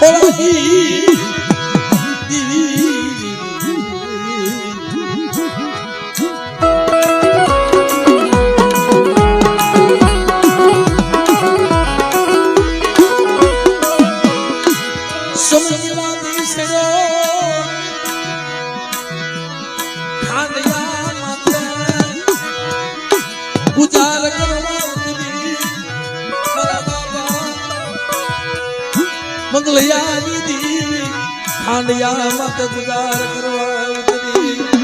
થોડી ગુજાર મંગલયા દીદી ખાંડિયા મત ગુજાર કરવા ઉતરી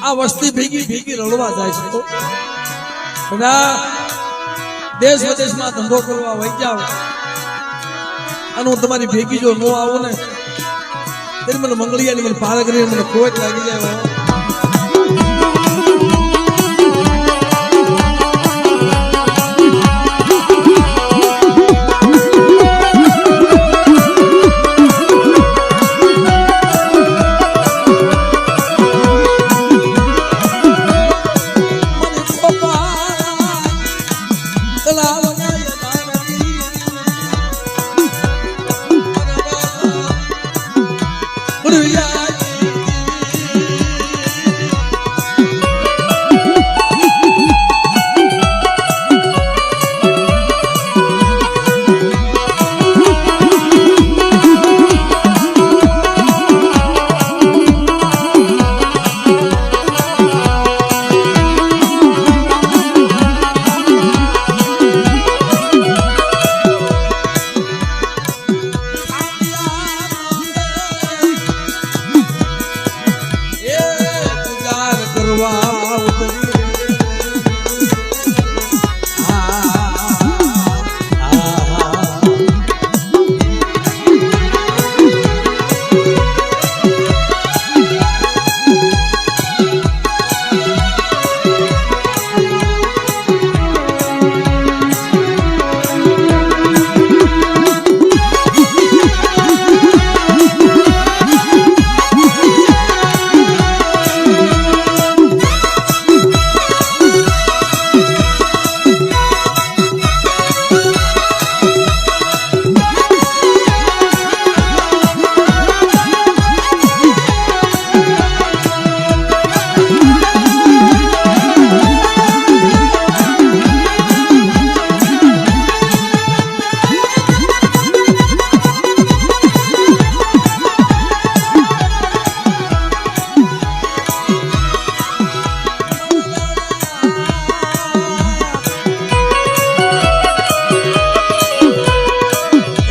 આ વસ્તી ભેગી ભેગી રડવા જાય છે તો બધા દેશ વિદેશમાં ધંધો કરવા વહી જાવ અને હું તમારી ભેગી જો ન આવું ને ત્યારે મને મંગળિયાની મને પાર કરીને મને ખોટ લાગી જાય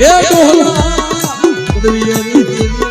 એ ડોહલા પદવીઓની દેવી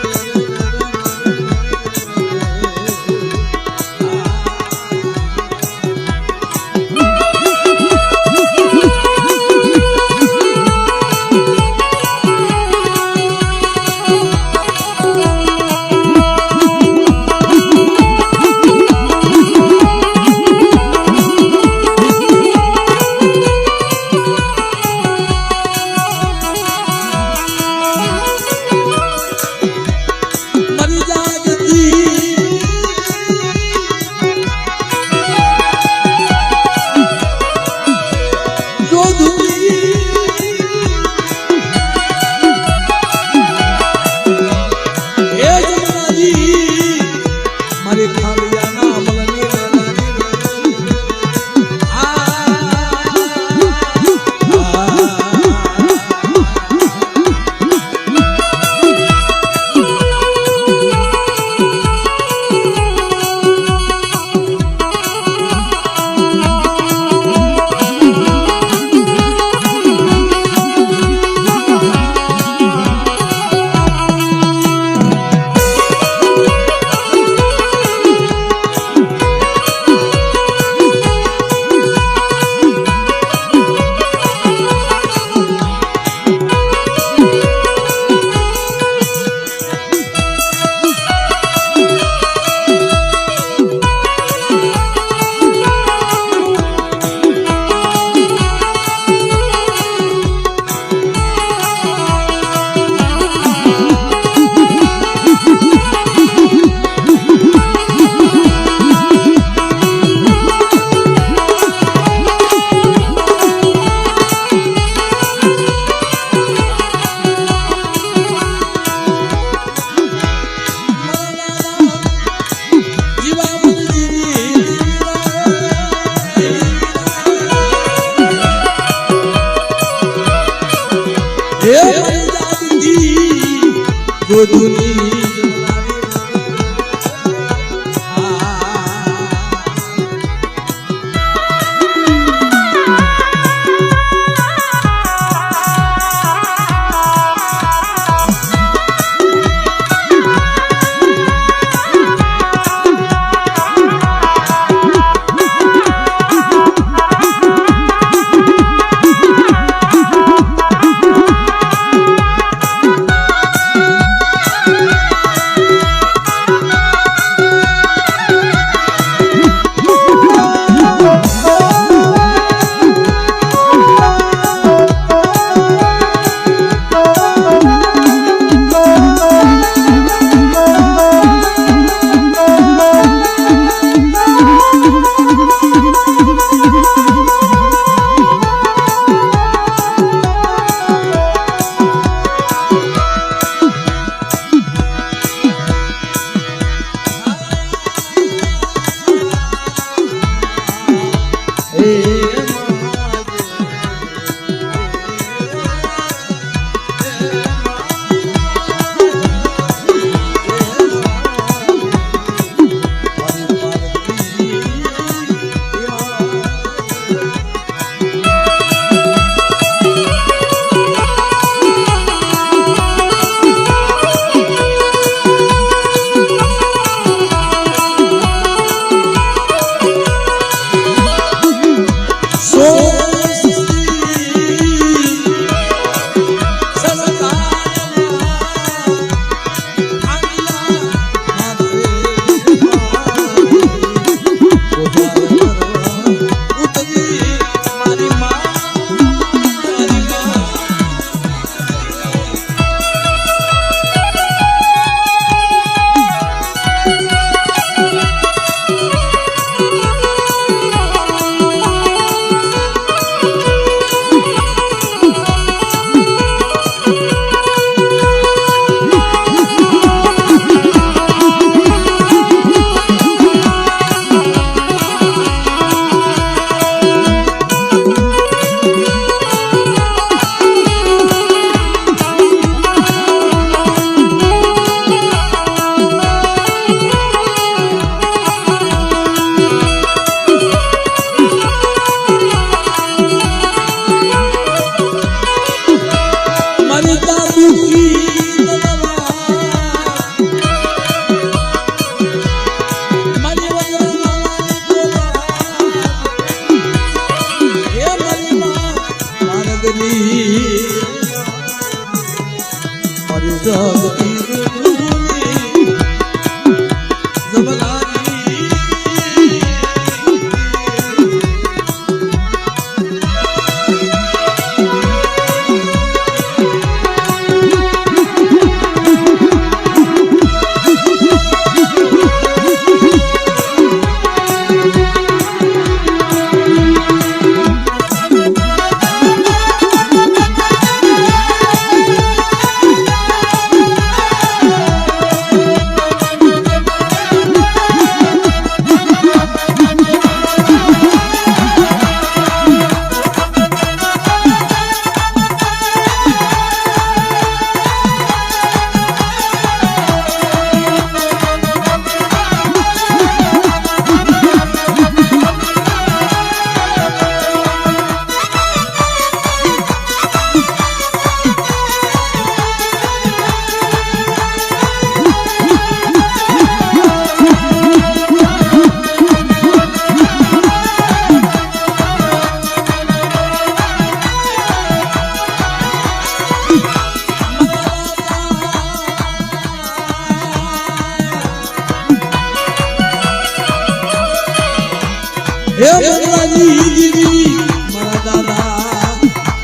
હે મંગલાજી દીદી મારા દાદા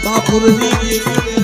બાપુરની દીદી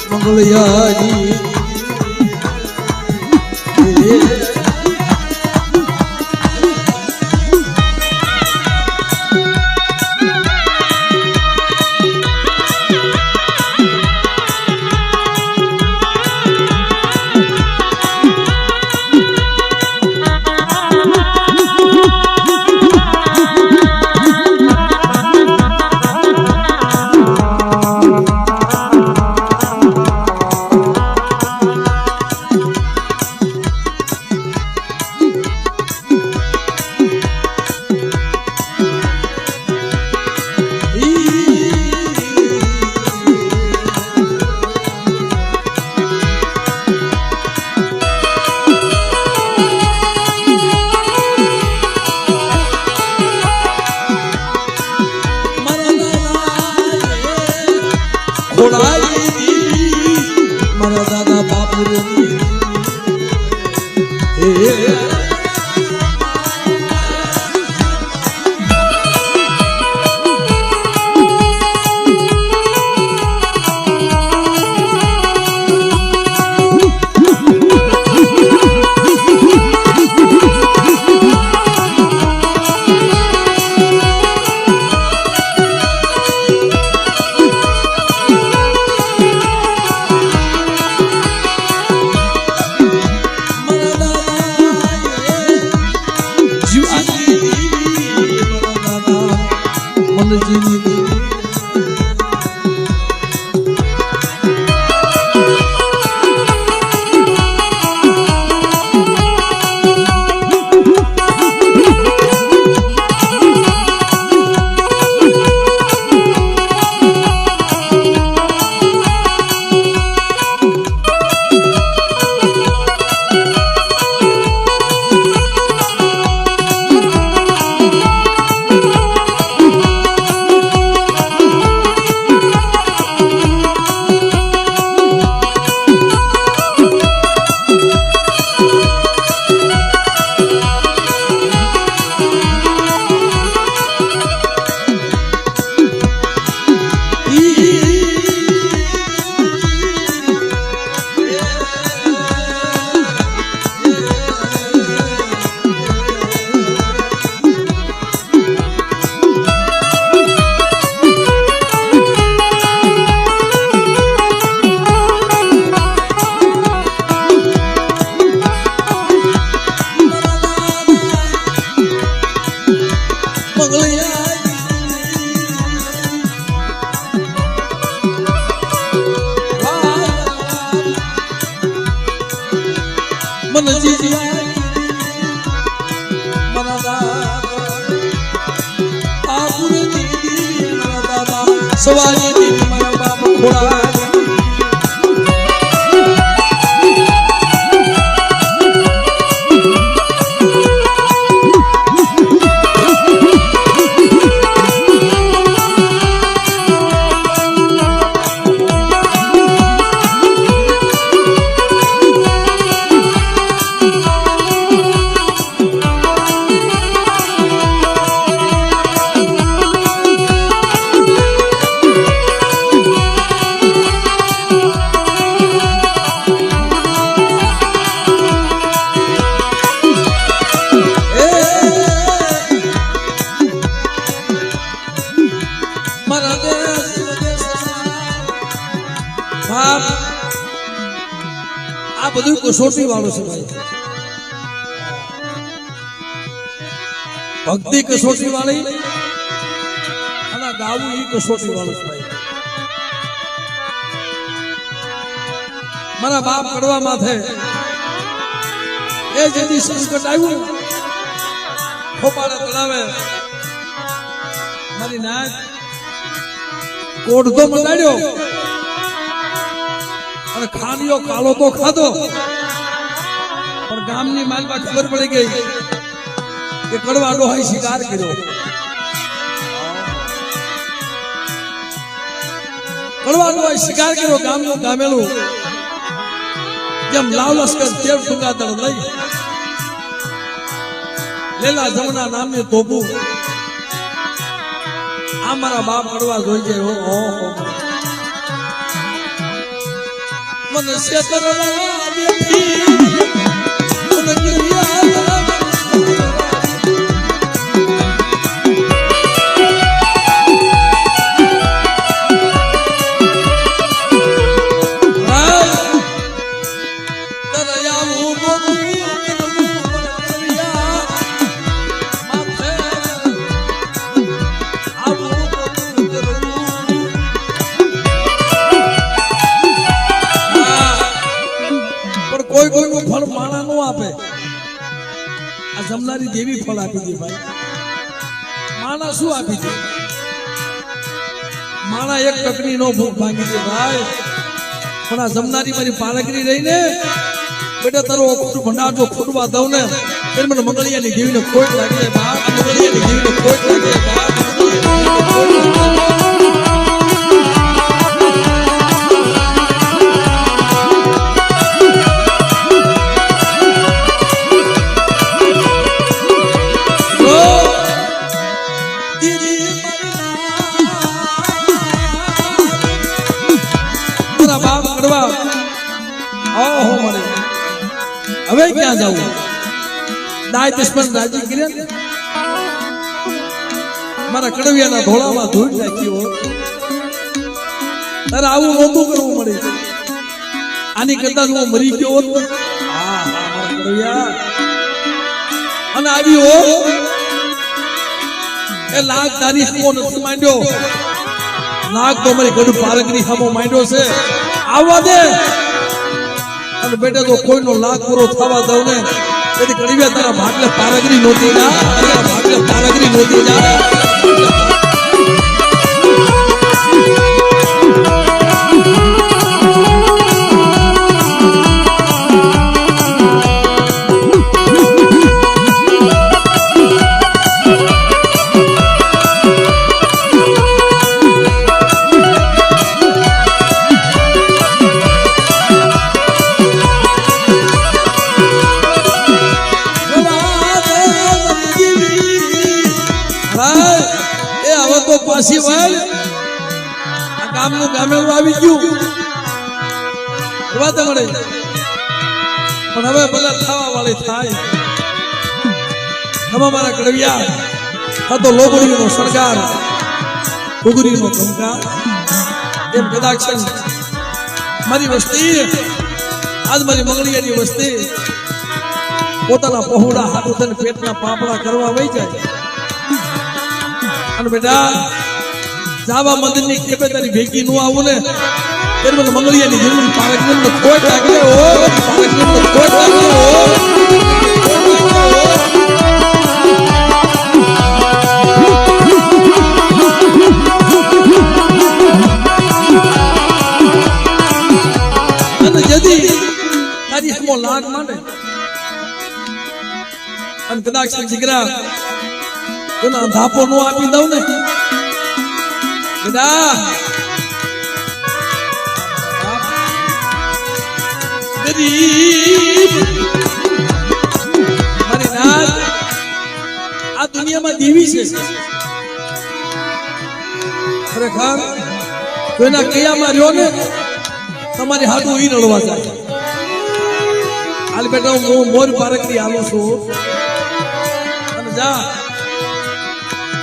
મંગળયાજી મારા દાદા બાપુરની મનજીની દેવી સવારી દેવી મારા બાપ ખોળા આ બધું કસોટી વાળું છે ભાઈ ભક્તિ કસોટી વાળી અને ગાવું એ કસોટી વાળું છે ભાઈ મારા બાપ કડવા માથે એ જેથી સંકટ આવ્યું ખોપાળા તળાવે મારી નાક કોડ તો મંડાડ્યો અને ખાનીઓ કાલો તો ખાધો પણ ગામની માલમાં ખબર પડી ગઈ કે કડવા ડોહાઈ શિકાર કર્યો કડવા ડોહાઈ શિકાર કર્યો ગામનું ગામેલું જેમ લાવ લશ્કર તેર ટુંગાતળ લઈ લેલા જમના નામની તોપું આ મારા બાપ કડવા જોઈ જાય ઓહો મને શેતરના બેઠી મને ક્રિયા કોઈ કોઈનું ફળ માણા નો આપે આ જમનારી દેવી ફળ આપી દે ભાઈ માણા શું આપી દે માણા એક ટકની નો ભૂખ ભાંગી દે ભાઈ પણ આ જમનારી મારી પાલકરી રહીને બેટા તારો અખૂટ ભંડાર જો ખોટવા દઉં ને એટલે મને મંગળિયાની દેવીને ખોટ લાગે બાપ મંગળિયાની દેવીને ખોટ લાગે બાપ હવે ક્યાં જાવું દાય દુશ્મન રાજી કર્યા મારા કડવિયાના ધોળામાં ધૂળ નાખ્યો તારે આવું નહોતું કરવું મળે આની કરતા હું મરી ગયો હોત મારા કડવિયા અને આવી હો એ લાખ તારી હમો નથી માંડ્યો, લાખ તો મારી ગઢ પારગની હમો માંડ્યો છે. આવવા દે અને બેટા તો કોઈનો લાખ પૂરો થવા દઉં ને તેથી કડીવ્યા તારા ભાગલે પારગરી નોતી જા, તારા ભાગલે પારગરી નોતી જા. પાછી વાળ આ ગામનું ગામેલું આવી ગયું વાત મળે પણ હવે ભલે થવા વાળી થાય. તમે મારા કડવિયા આ તો લોગડીનો સરકાર ઘુઘરીનો ધમકા એમ કદાચ મારી વસ્તી આજ મારી મંગળિયાની વસ્તી પોતાના પહોળા હાથ થઈને પેટના પાપડા કરવા વહી જાય. અને બેટા જાવા મંદિર ની ખેપે તારી ભેગી નું આવું ને ત્યારે મને મંગળિયાની જન્મ પારગની ને ખોટ લાગે ઓ પારગની ને ખોટ લાગે ઓ. અને જદી તારી હમો લાગ માંડે અને કદાચ દીકરા કોના ધાપો નો આપી દઉં ને બેટા ગરીબ મારી નાથ આ દુનિયામાં દેવી છે ખરેખર કોઈના કયામાં રહ્યો ને તમારી હાથું ઈ રડવા જાય. હાલ બેટા હું મોર પારકની આવું છું અને જા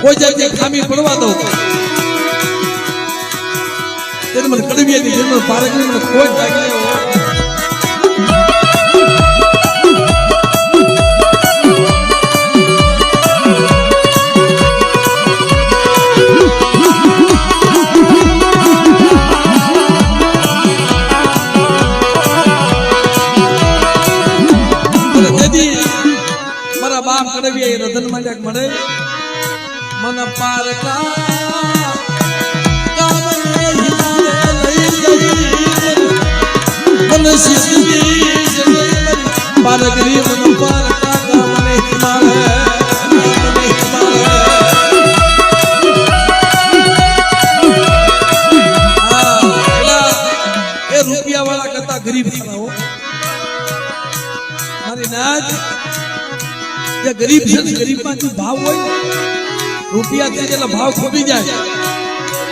કોઈ જાતની ખામી પડવા દઉં તેને મને કડવિયાની જન્મ પારકની મને ખોટ લાગી. મારા બાપ કડવિયા એ રતન માંડ્યા મળે મન પારકા ગામને લઈ ગઈ મન સીધી પારગરી મન પારકા ગામને હિમાલય એ રૂપિયા વાળા કરતા ગરીબ થતા મારી નાચ જે ગરીબ છે ને ગરીબમાં જે ભાવ હોય રૂપિયા જેટલા ભાવ ખોટી જાય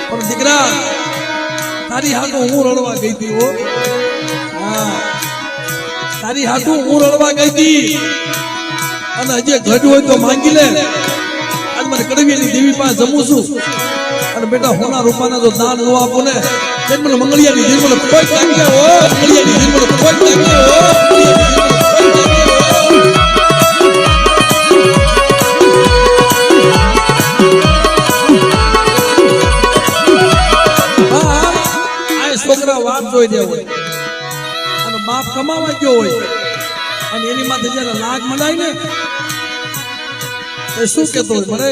પણ દીકરા તારી હાથું હું રડવા ગઈ હતી હો. હા તારી હાથું હું રડવા ગઈ હતી અને હજી ઘટ હોય તો માંગી લે. આજ મને કડવિયાની દેવી પાસે જમું છું અને બેટા હોના રૂપાના જો દાન નો આપો ને તેમ મને મંગળિયાની દેવી મને કોઈ લાગે હો, મંગળિયાની દેવી મને કોઈ લાગે હો. છોકરા વાત જોઈ દે હોય અને બાપ કમાવા ગયો હોય અને એની માથે જયારે લાગ મનાય ને એ શું કેતો હોય મને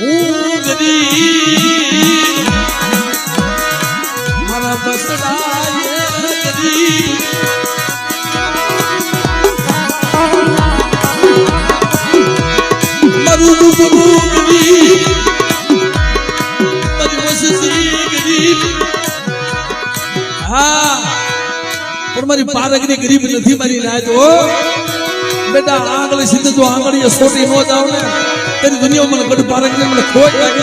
હું ગરીબ મારા બસડા ગરીબ મારું ગરીબ મારી વસતી ગરીબ. હા પણ મારી પારગની ગરીબ નથી મારી નાચ હો બેટા. આંગળી સીધે જો આંગળી સોટી નો જાવ ને તેની દુનિયામાં મને ગઢ પારગની મને ખોટ લાગે,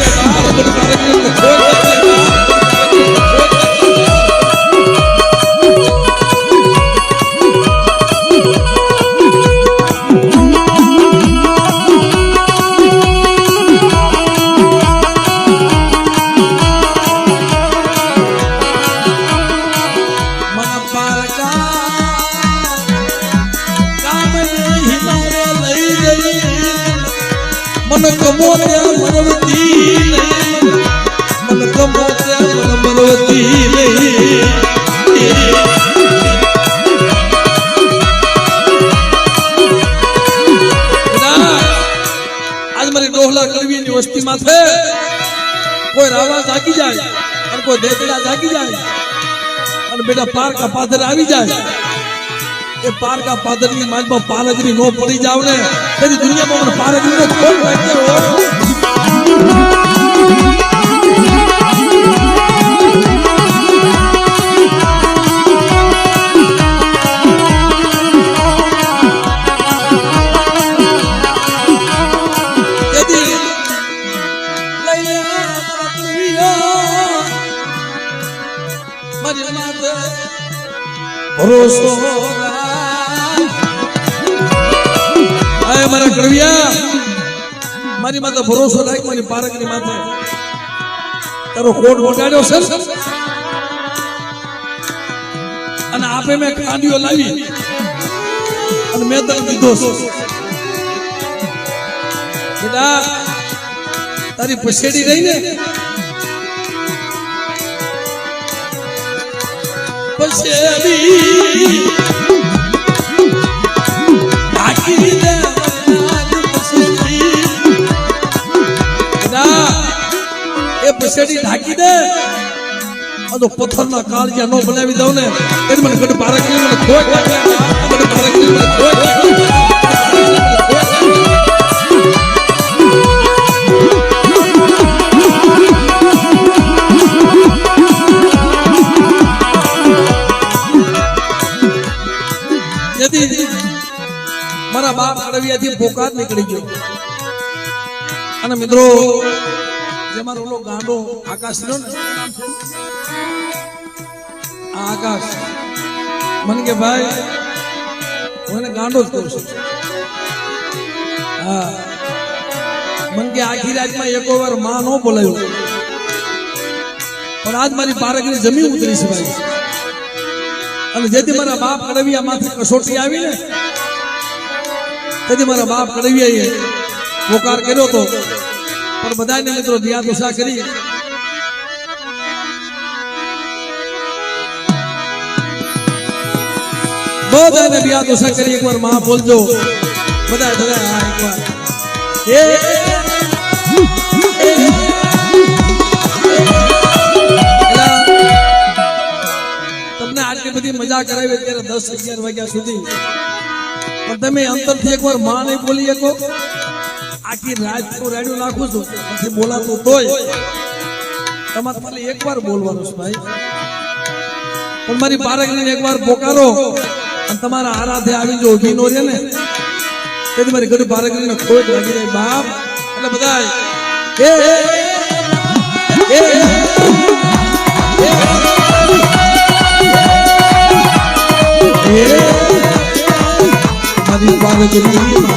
ગઢ પારગની મને ખોટ લાગે. મને કમો કોઈ રાવા જાગી જાય અને કોઈ દેતડા જાગી જાય અને બેટા પારકા પાદર આવી જાય એ પારકા પાદરની માનમાં પારગરી નો પડી જાવ ને તેની દુનિયામાં મને પારગરી નો ખોટ લાગ્યો ભરોસો મારા કડવિયા મારી માથે ભરોસો રાખ મારી પારકની માથે તારો કોટ વગાડ્યો છે અને આપે મેં કાંડીઓ લાવી અને મેં તને કીધો બેટા તારી પછેડી રહી ને પછેડી આખી દે એ પછેડી ઢાંકી દે તો પથ્થરના કાળિયા નો બનાવી દઉં ને એટલે મને ગઢ પારકની મને ખોટ લાગે ગઢ પારકની મને ખોટ લાગે મારા બાપ કડવિયાથી પોકાર નીકળી ગયો અને મિત્રો જે મારો ઓલો ગાંડો આકાશ રહ્યો ને આ આકાશ મને કે ભાઈ હું એને ગાંડો જ કહું છું હા મને કે આખી રાતમાં એક વાર માં ન બોલાયું પણ આજ મારી પારકની જમીન ઉતરી છે ભાઈ અને જેથી મારા બાપ કડવિયા માંથી કસોટી આવી ને તેથી મારા બાપ કડવિયાએ પોકાર કર્યો હતો પણ બધાને મિત્રો દિયા દશા કરી બધાને દિયા દશા કરી એકવાર માં બોલજો બધા હા એકવાર તમને આટલી બધી મજા કરાવી અત્યારે 10-11 વાગ્યા સુધી પણ તમે અંતરથી એકવાર માં નહીં બોલી શકો આખી રાત તો રેડિયો નાખું છું નથી બોલાતું તોય તમારે ખાલી એકવાર બોલવાનું છે ભાઈ પણ મારી પારકને એકવાર પોકારો અને તમારા આરાધે આવી જો ઉભી નો રહે ને તેથી મારી ઘડી પારકને ખોટ લાગી જાય બાપ એટલે બધા મારી પારકની